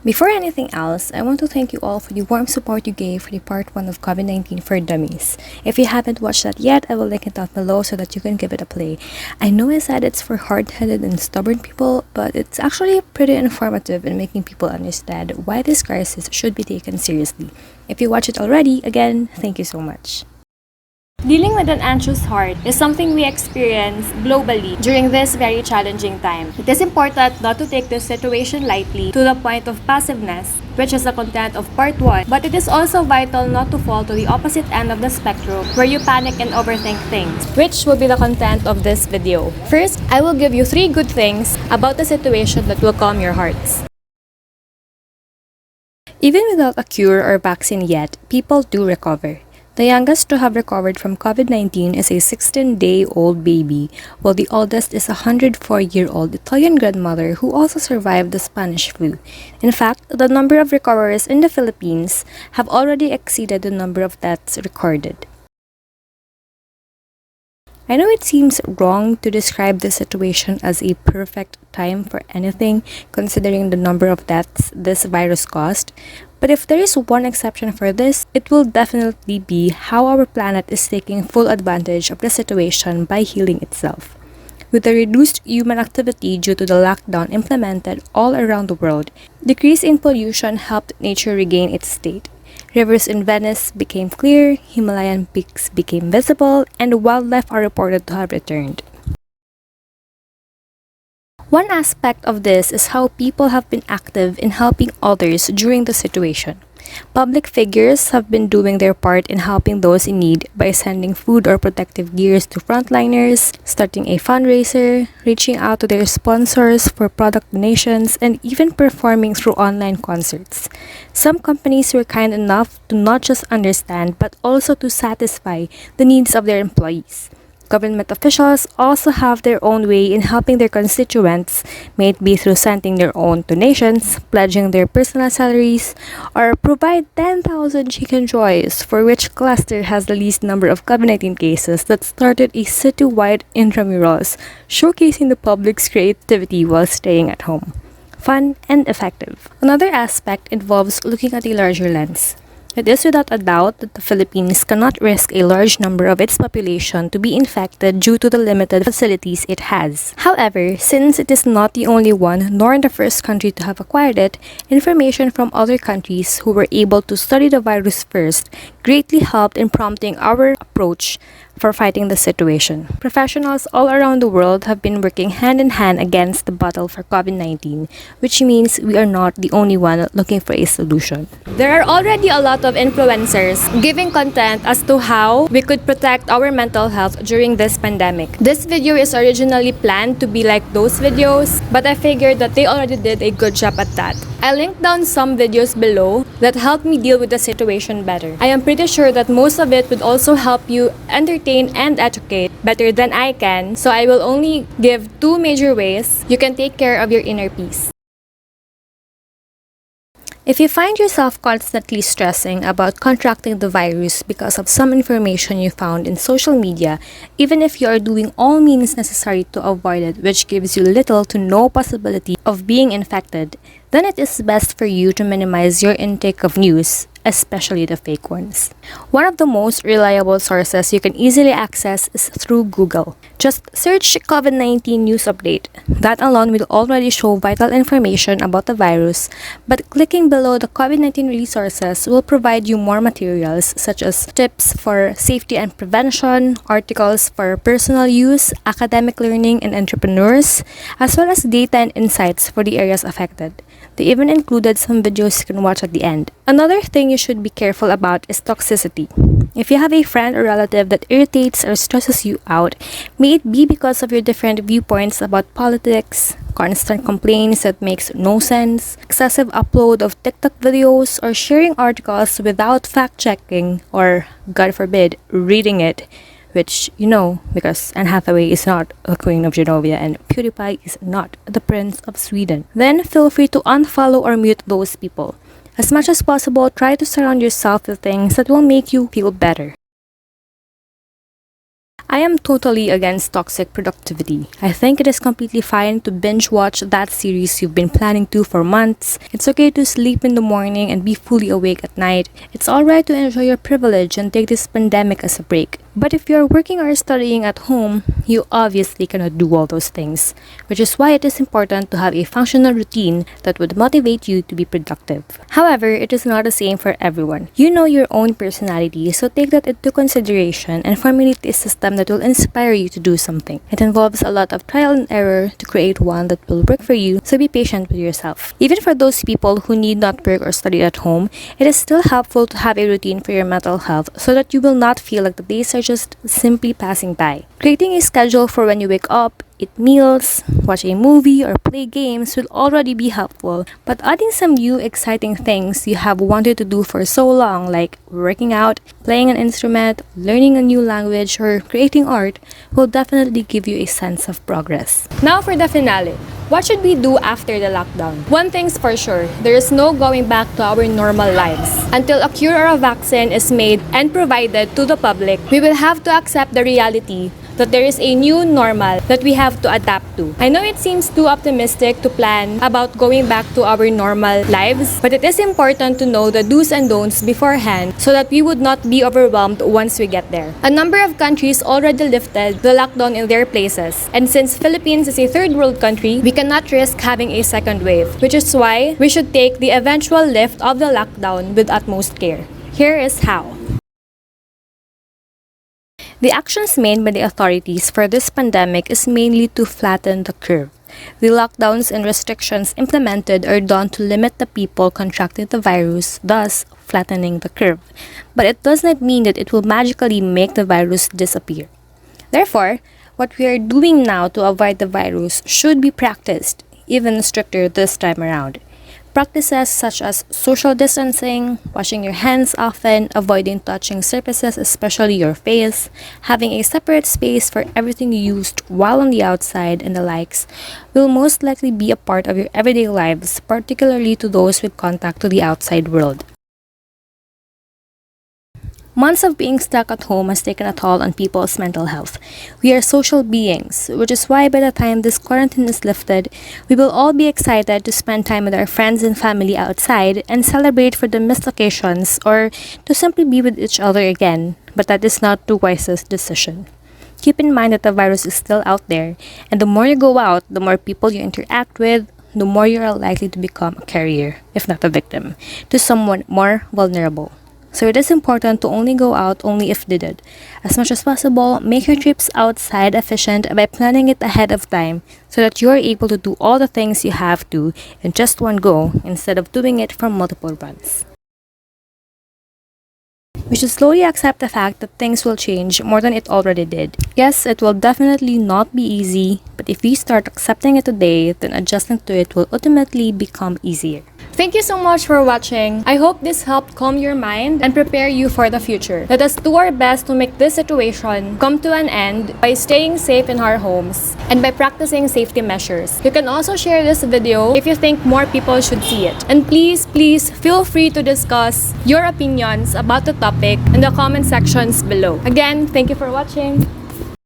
Before anything else, I want to thank you all for the warm support you gave for the part 1 of COVID-19 for Dummies. If you haven't watched that yet, I will link it down below so that you can give it a play. I know I said it's for hard-headed and stubborn people, but it's actually pretty informative in making people understand why this crisis should be taken seriously. If you watch it already, again, thank you so much. Dealing with an anxious heart is something we experience globally during this very challenging time. It is important not to take this situation lightly to the point of passiveness, which is the content of part 1, but it is also vital not to fall to the opposite end of the spectrum where you panic and overthink things, which will be the content of this video. First, I will give you 3 good things about the situation that will calm your hearts. Even without a cure or vaccine yet, people do recover. The youngest to have recovered from COVID-19 is a 16-day-old baby, while the oldest is a 104-year-old Italian grandmother who also survived the Spanish flu. In fact, the number of recoverers in the Philippines have already exceeded the number of deaths recorded. I know it seems wrong to describe this situation as a perfect time for anything, considering the number of deaths this virus caused, but if there is one exception for this, it will definitely be how our planet is taking full advantage of the situation by healing itself. With the reduced human activity due to the lockdown implemented all around the world, decrease in pollution helped nature regain its state. Rivers in Venice became clear, Himalayan peaks became visible, and wildlife are reported to have returned. One aspect of this is how people have been active in helping others during the situation. Public figures have been doing their part in helping those in need by sending food or protective gears to frontliners, starting a fundraiser, reaching out to their sponsors for product donations, and even performing through online concerts. Some companies were kind enough to not just understand but also to satisfy the needs of their employees. Government officials also have their own way in helping their constituents, may it be through sending their own donations, pledging their personal salaries, or provide 10,000 chicken joys, for which cluster has the least number of COVID-19 cases that started a citywide intramurals showcasing the public's creativity while staying at home. Fun and effective. Another aspect involves looking at a larger lens. It is without a doubt that the Philippines cannot risk a large number of its population to be infected due to the limited facilities it has. However, since it is not the only one nor the first country to have acquired it, information from other countries who were able to study the virus first greatly helped in prompting our approach for fighting the situation. Professionals all around the world have been working hand in hand against the battle for COVID-19, which means we are not the only one looking for a solution. There are already a lot of influencers giving content as to how we could protect our mental health during this pandemic. This video is originally planned to be like those videos, but I figured that they already did a good job at that. I linked down some videos below that helped me deal with the situation better. I am pretty sure that most of it would also help you entertain and educate better than I can, so I will only give 2 major ways you can take care of your inner peace. If you find yourself constantly stressing about contracting the virus because of some information you found in social media, even if you are doing all means necessary to avoid it, which gives you little to no possibility of being infected, then it is best for you to minimize your intake of news, especially the fake ones. One of the most reliable sources you can easily access is through Google. Just search COVID-19 news update. That alone will already show vital information about the virus, but clicking below the COVID-19 resources will provide you more materials such as tips for safety and prevention, articles for personal use, academic learning, and entrepreneurs, as well as data and insights for the areas affected. They even included some videos you can watch at the end. Another thing you should be careful about is toxicity. If you have a friend or relative that irritates or stresses you out, may it be because of your different viewpoints about politics, constant complaints that makes no sense, excessive upload of TikTok videos, or sharing articles without fact-checking or, God forbid, reading it, which you know because Anne Hathaway is not the Queen of Genovia and PewDiePie is not the Prince of Sweden. Then feel free to unfollow or mute those people. As much as possible, try to surround yourself with things that will make you feel better. I am totally against toxic productivity. I think it is completely fine to binge watch that series you've been planning to for months. It's okay to sleep in the morning and be fully awake at night. It's alright to enjoy your privilege and take this pandemic as a break. But if you're working or studying at home, you obviously cannot do all those things, which is why it is important to have a functional routine that would motivate you to be productive. However, it is not the same for everyone. You know your own personality, so take that into consideration and formulate a system that will inspire you to do something. It involves a lot of trial and error to create one that will work for you, so be patient with yourself. Even for those people who need not work or study at home, it is still helpful to have a routine for your mental health so that you will not feel like the days are just simply passing by. Creating a schedule for when you wake up, eat meals, watch a movie, or play games will already be helpful, but adding some new exciting things you have wanted to do for so long, like working out, playing an instrument, learning a new language, or creating art, will definitely give you a sense of progress. Now for the finale. What should we do after the lockdown? One thing's for sure, there is no going back to our normal lives. Until a cure or a vaccine is made and provided to the public, we will have to accept the reality that there is a new normal that we have to adapt to. I know it seems too optimistic to plan about going back to our normal lives, but it is important to know the do's and don'ts beforehand so that we would not be overwhelmed once we get there. A number of countries already lifted the lockdown in their places, and since Philippines is a third world country, we cannot risk having a second wave, which is why we should take the eventual lift of the lockdown with utmost care. Here is how. The actions made by the authorities for this pandemic is mainly to flatten the curve. The lockdowns and restrictions implemented are done to limit the people contracting the virus, thus flattening the curve. But it does not mean that it will magically make the virus disappear. Therefore, what we are doing now to avoid the virus should be practiced, even stricter this time around. Practices such as social distancing, washing your hands often, avoiding touching surfaces, especially your face, having a separate space for everything you used while on the outside, and the likes, will most likely be a part of your everyday lives, particularly to those with contact to the outside world. Months of being stuck at home has taken a toll on people's mental health. We are social beings, which is why by the time this quarantine is lifted, we will all be excited to spend time with our friends and family outside and celebrate for the missed occasions or to simply be with each other again, but that is not the wisest decision. Keep in mind that the virus is still out there, and the more you go out, the more people you interact with, the more you are likely to become a carrier, if not a victim, to someone more vulnerable. So it is important to only go out only if needed. As much as possible, make your trips outside efficient by planning it ahead of time so that you are able to do all the things you have to in just one go instead of doing it from multiple runs. We should slowly accept the fact that things will change more than it already did. Yes, it will definitely not be easy, but if we start accepting it today, then adjusting to it will ultimately become easier. Thank you so much for watching. I hope this helped calm your mind and prepare you for the future. Let us do our best to make this situation come to an end by staying safe in our homes and by practicing safety measures. You can also share this video if you think more people should see it. And please feel free to discuss your opinions about the topic in the comment sections below. Again, thank you for watching.